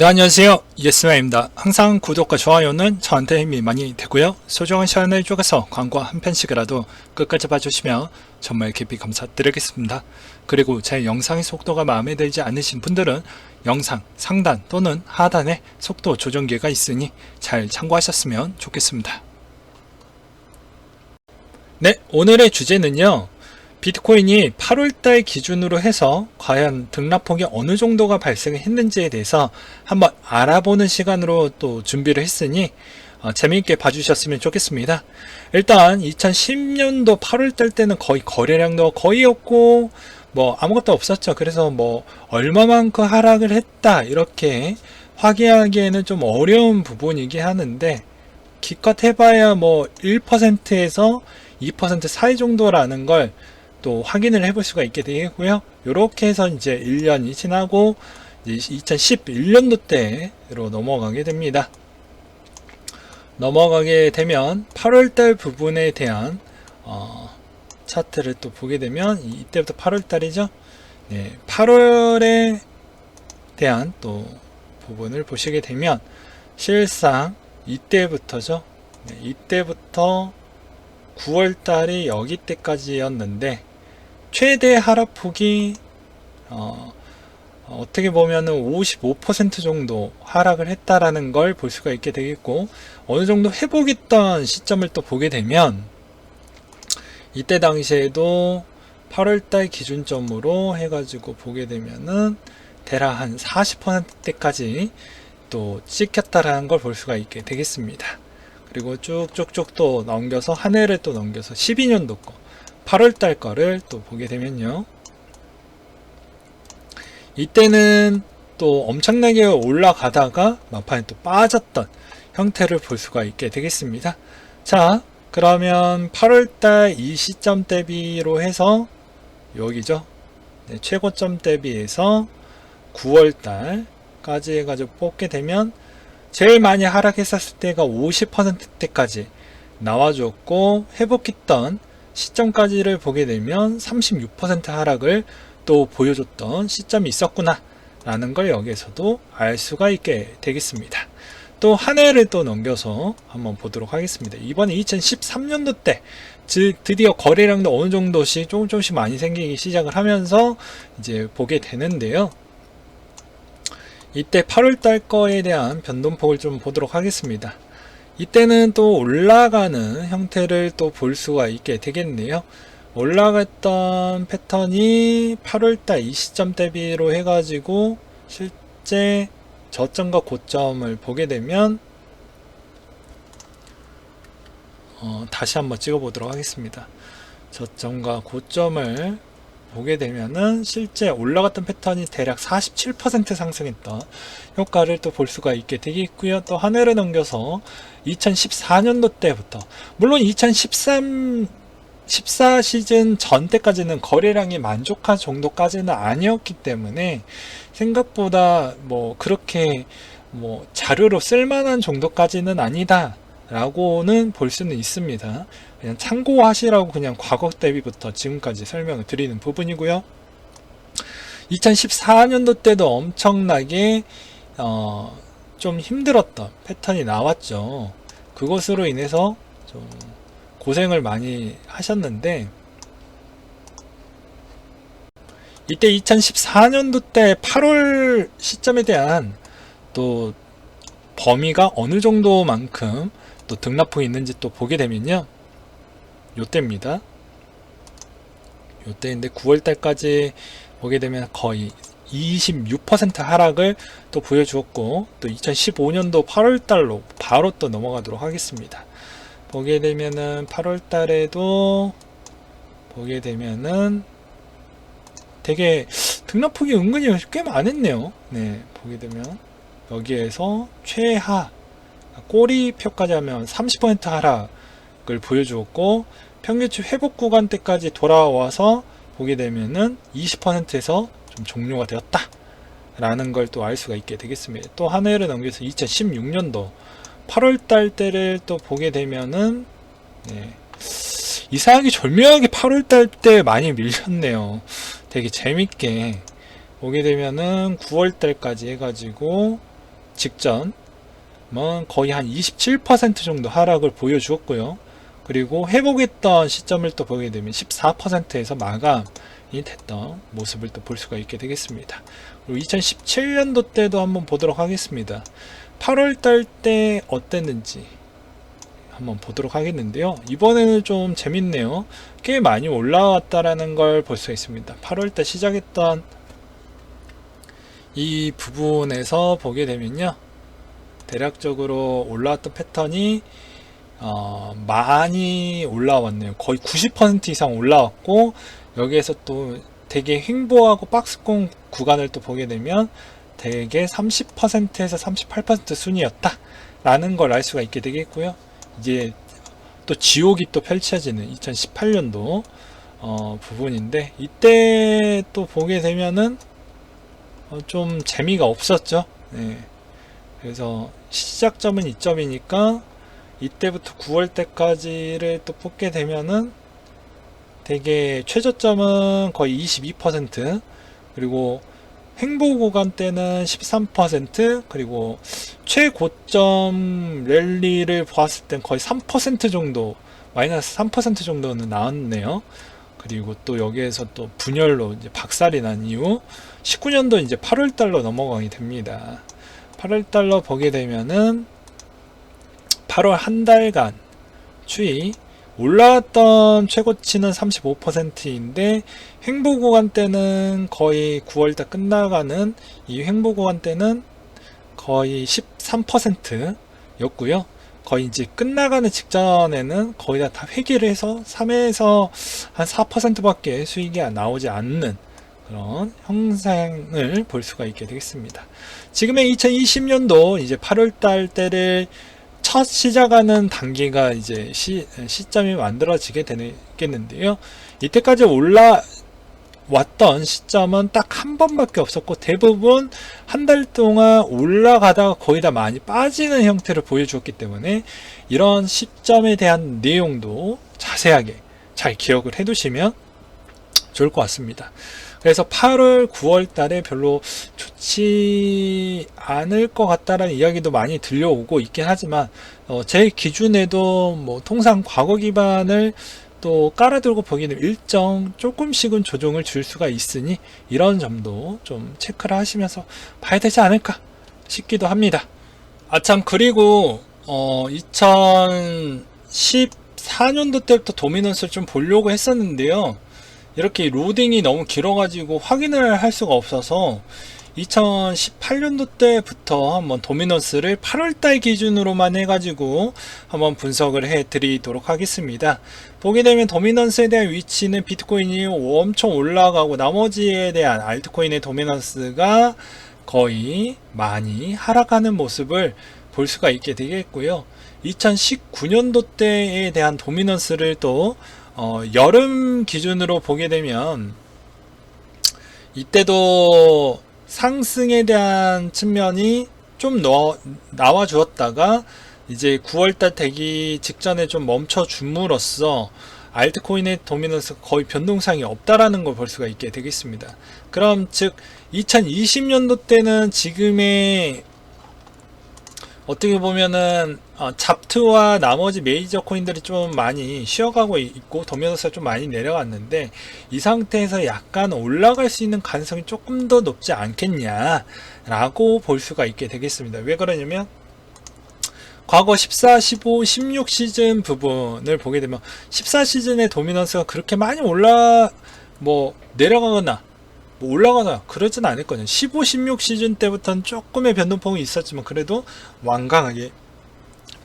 네, 안녕하세요. 예스맨입니다. 항상 구독과 좋아요는 저한테 힘이 많이 되고요. 소중한 시간을 쪼개서 광고 한 편씩이라도 끝까지 봐주시면 정말 깊이 감사드리겠습니다. 그리고 제 영상의 속도가 마음에 들지 않으신 분들은 영상 상단 또는 하단에 속도 조정기가 있으니 잘 참고하셨으면 좋겠습니다. 네, 오늘의 주제는요. 비트코인이 8월달 기준으로 해서 과연 등락폭이 어느 정도가 발생했는지에 대해서 한번 알아보는 시간으로 또 준비를 했으니 재미있게 봐주셨으면 좋겠습니다. 일단 2010년도 8월달 때는 거의 거래량도 거의 없고 뭐 아무것도 없었죠. 그래서 뭐 얼마만큼 하락을 했다 이렇게 확인하기에는 좀 어려운 부분이긴 하는데 기껏 해봐야 뭐 1%에서 2% 사이 정도라는 걸 또 확인을 해볼 수가 있게 되고요. 이렇게 해서 이제 1년이 지나고 2011년도 때로 넘어가게 됩니다. 넘어가게 되면 8월달 부분에 대한 차트를 또 보게 되면 이때부터 8월달이죠. 네, 8월에 대한 또 부분을 보시게 되면 실상 이때부터죠. 네, 이때부터 9월달이 여기 때까지였는데 최대 하락폭이 어떻게 보면은 55% 정도 하락을 했다라는 걸 볼 수가 있게 되겠고, 어느 정도 회복했던 시점을 또 보게 되면 이때 당시에도 8월달 기준점으로 해가지고 보게 되면은 대략 한 40%대까지 또 찍혔다라는 걸 볼 수가 있게 되겠습니다. 그리고 쭉쭉쭉 또 넘겨서 한 해를 또 넘겨서 12년도 거 8월달 거를 또 보게 되면요, 이때는 또 엄청나게 올라가다가 막판에 또 빠졌던 형태를 볼 수가 있게 되겠습니다. 자, 그러면 8월달 이 시점 대비로 해서 여기죠. 네, 최고점 대비해서 9월달까지 해가지고 뽑게 되면 제일 많이 하락했었을 때가 50%대까지 나와줬고, 회복했던 시점까지를 보게 되면 36% 하락을 또 보여줬던 시점이 있었구나 라는 걸 여기에서도 알 수가 있게 되겠습니다. 또 한 해를 또 넘겨서 한번 보도록 하겠습니다. 이번에 2013년도 때 드디어 거래량도 어느 정도씩 조금씩 많이 생기기 시작을 하면서 이제 보게 되는데요. 이때 8월달 거에 대한 변동폭을 좀 보도록 하겠습니다. 이때는 또 올라가는 형태를 또 볼 수가 있게 되겠네요. 올라갔던 패턴이 8월달 이 시점 대비로 해가지고 실제 저점과 고점을 보게 되면 다시 한번 찍어 보도록 하겠습니다. 저점과 고점을 보게 되면은 실제 올라갔던 패턴이 대략 47% 상승했던 효과를 또 볼 수가 있게 되겠고요. 또 한 해를 넘겨서 2014년도 때부터, 물론 14 시즌 전 때까지는 거래량이 만족할 정도까지는 아니었기 때문에 생각보다 뭐 그렇게 뭐 자료로 쓸만한 정도까지는 아니다 라고는 볼 수는 있습니다. 그냥 참고하시라고 그냥 과거 대비부터 지금까지 설명을 드리는 부분이고요. 2014년도 때도 엄청나게 좀 힘들었던 패턴이 나왔죠. 그것으로 인해서 좀 고생을 많이 하셨는데, 이때 2014년도 때 8월 시점에 대한 또 범위가 어느 정도만큼 또 등락폭이 있는지 또 보게 되면요, 요때입니다. 요때인데 9월달까지 보게 되면 거의 26% 하락을 또 보여주었고, 또 2015년도 8월달로 바로 또 넘어가도록 하겠습니다. 보게 되면은 8월달에도 보게 되면은 되게 등락폭이 은근히 꽤 많았네요. 네, 보게 되면 여기에서 최하 꼬리표까지 하면 30% 하락을 보여주었고, 평균치 회복 구간 때까지 돌아와서 보게 되면은 20%에서 좀 종료가 되었다 라는 걸 또 알 수가 있게 되겠습니다. 또 한 해를 넘겨서 2016년도 8월달 때를 또 보게 되면은 네, 이상하게 절묘하게 8월달 때 많이 밀렸네요. 되게 재밌게 보게 되면은 9월달까지 해가지고 직전 거의 한 27% 정도 하락을 보여주었고요. 그리고 회복했던 시점을 또 보게 되면 14%에서 마감이 됐던 모습을 또 볼 수가 있게 되겠습니다. 그리고 2017년도 때도 한번 보도록 하겠습니다. 8월달 때 어땠는지 한번 보도록 하겠는데요. 이번에는 좀 재밌네요. 꽤 많이 올라왔다라는 걸 볼 수가 있습니다. 8월달 시작했던 이 부분에서 보게 되면요, 대략적으로 올라왔던 패턴이 많이 올라왔네요. 거의 90% 이상 올라왔고, 여기에서 또 되게 횡보하고 박스권 구간을 또 보게 되면 되게 30%에서 38% 순이었다 라는 걸 알 수가 있게 되겠고요. 이제 또 지옥이 또 펼쳐지는 2018년도 부분인데, 이때 또 보게 되면은 좀 재미가 없었죠. 네. 그래서 시작점은 이점이니까 이때부터 9월 때까지를 또 뽑게 되면은 되게 최저점은 거의 22%, 그리고 횡보 구간 때는 13%, 그리고 최고점 랠리를 보았을 땐 거의 3% 정도, 마이너스 3% 정도는 나왔네요. 그리고 또 여기에서 또 분열로 이제 박살이 난 이후 19년도 이제 8월 달로 넘어가게 됩니다. 8월 달로 보게 되면은 8월 한 달간 추이 올라왔던 최고치는 35%인데 횡보 구간 때는 거의 9월달 끝나가는 이 횡보 구간 때는 거의 13% 였고요. 거의 이제 끝나가는 직전에는 거의 다 회귀를 해서 3에서 한 4% 밖에 수익이 나오지 않는 그런 형상을 볼 수가 있게 되겠습니다. 지금의 2020년도 이제 8월달 때를 첫 시작하는 단계가 이제 시점이 만들어지게 되겠는데요. 이때까지 올라왔던 시점은 딱 한 번밖에 없었고, 대부분 한 달 동안 올라가다가 거의 다 많이 빠지는 형태를 보여주었기 때문에 이런 시점에 대한 내용도 자세하게 잘 기억을 해 두시면 좋을 것 같습니다. 그래서 8월, 9월 달에 별로 좋지 않을 것 같다라는 이야기도 많이 들려오고 있긴 하지만, 제 기준에도 뭐 통상 과거 기반을 또 깔아들고 보기에는 일정 조금씩은 조정을 줄 수가 있으니 이런 점도 좀 체크를 하시면서 봐야 되지 않을까 싶기도 합니다. 아참, 그리고 2014년도 때부터 도미넌스를 좀 보려고 했었는데요. 이렇게 로딩이 너무 길어가지고 확인을 할 수가 없어서 2018년도 때부터 한번 도미넌스를 8월달 기준으로만 해가지고 한번 분석을 해드리도록 하겠습니다. 보게 되면 도미넌스에 대한 위치는 비트코인이 엄청 올라가고 나머지에 대한 알트코인의 도미넌스가 거의 많이 하락하는 모습을 볼 수가 있게 되겠고요. 2019년도 때에 대한 도미넌스를 또 여름 기준으로 보게 되면 이때도 상승에 대한 측면이 좀 나와 주었다가 이제 9월달 되기 직전에 좀 멈춰 줌으로써 알트코인의 도미넌스가 거의 변동상이 없다라는 걸 볼 수가 있게 되겠습니다. 그럼 즉 2020년도 때는 지금의 어떻게 보면은 잡트와 나머지 메이저 코인들이 좀 많이 쉬어가고 있고 도미넌스가 좀 많이 내려갔는데, 이 상태에서 약간 올라갈 수 있는 가능성이 조금 더 높지 않겠냐 라고 볼 수가 있게 되겠습니다. 왜 그러냐면 과거 14, 15, 16 시즌 부분을 보게 되면 14 시즌의 도미넌스가 그렇게 많이 내려가거나 올라가나 그러진 않을 거냐. 15, 16 시즌 때부터는 조금의 변동폭이 있었지만 그래도 완강하게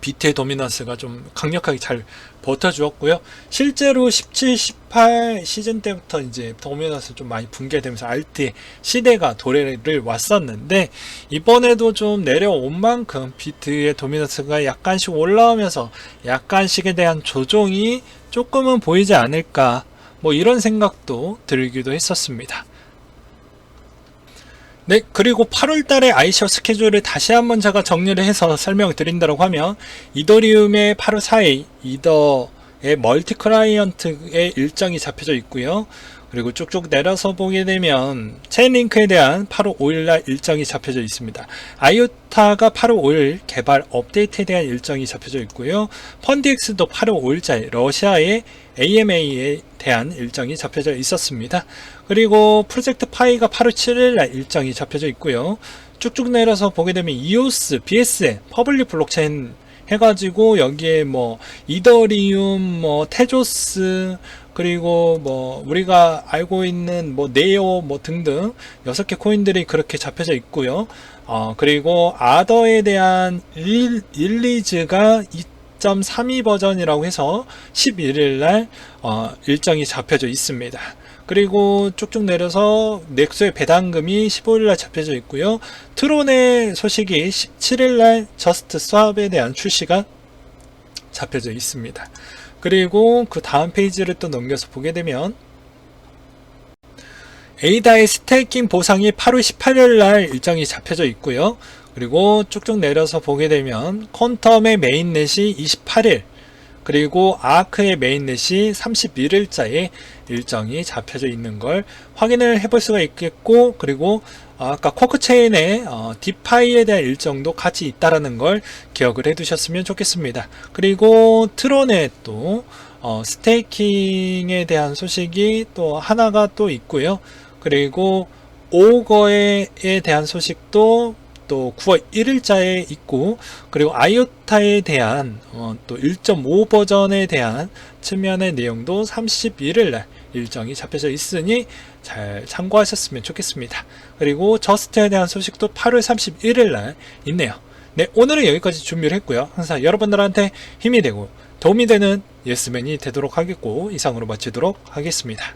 비트의 도미넌스가 좀 강력하게 잘 버텨주었고요. 실제로 17, 18 시즌 때부터 이제 도미넌스 좀 많이 붕괴되면서 알트의 시대가 도래를 왔었는데, 이번에도 좀 내려온 만큼 비트의 도미넌스가 약간씩 올라오면서 약간씩에 대한 조정이 조금은 보이지 않을까, 이런 생각도 들기도 했었습니다. 네, 그리고 8월달에 아이셔 스케줄을 다시 한번 제가 정리를 해서 설명을 드린다고 하면, 이더리움의 8월 4일 이더에 멀티 클라이언트의 일정이 잡혀져 있고요. 그리고 쭉쭉 내려서 보게 되면 체인링크에 대한 8월 5일날 일정이 잡혀져 있습니다. 아이오타가 8월 5일 개발 업데이트에 대한 일정이 잡혀져 있고요. 펀디엑스도 8월 5일자에 러시아의 AMA에 대한 일정이 잡혀져 있었습니다. 그리고 프로젝트 파이가 8월 7일날 일정이 잡혀져 있고요. 쭉쭉 내려서 보게 되면 EOS, BSN, 퍼블릭 블록체인 해가지고 여기에 뭐 이더리움, 뭐 테조스, 그리고 뭐 우리가 알고 있는 뭐 네오 뭐 등등 6개 코인들이 그렇게 잡혀져 있고요. 그리고 아더에 대한 일리즈가 2.32 버전이라고 해서 11일날 일정이 잡혀져 있습니다. 그리고 쭉쭉 내려서 넥소의 배당금이 15일날 잡혀져 있고요. 트론의 소식이 17일날 저스트 스왑에 대한 출시가 잡혀져 있습니다. 그리고 그 다음 페이지를 또 넘겨서 보게 되면 에이다의 스테이킹 보상이 8월 18일날 일정이 잡혀져 있고요. 그리고 쭉쭉 내려서 보게 되면 퀀텀의 메인넷이 28일, 그리고 아크의 메인넷이 31일자에 일정이 잡혀져 있는 걸 확인을 해볼 수가 있겠고, 그리고 아까 쿼크체인의 디파이에 대한 일정도 같이 있다라는 걸 기억을 해 두셨으면 좋겠습니다. 그리고 트론에 또 스테이킹에 대한 소식이 또 하나가 또 있고요. 그리고 오거에 대한 소식도 또 9월 1일자에 있고, 그리고 아이오타에 대한 또 1.5 버전에 대한 측면의 내용도 31일날 일정이 잡혀져 있으니 잘 참고하셨으면 좋겠습니다. 그리고 저스트에 대한 소식도 8월 31일날 있네요. 네, 오늘은 여기까지 준비를 했고요. 항상 여러분들한테 힘이 되고 도움이 되는 예스맨이 되도록 하겠고, 이상으로 마치도록 하겠습니다.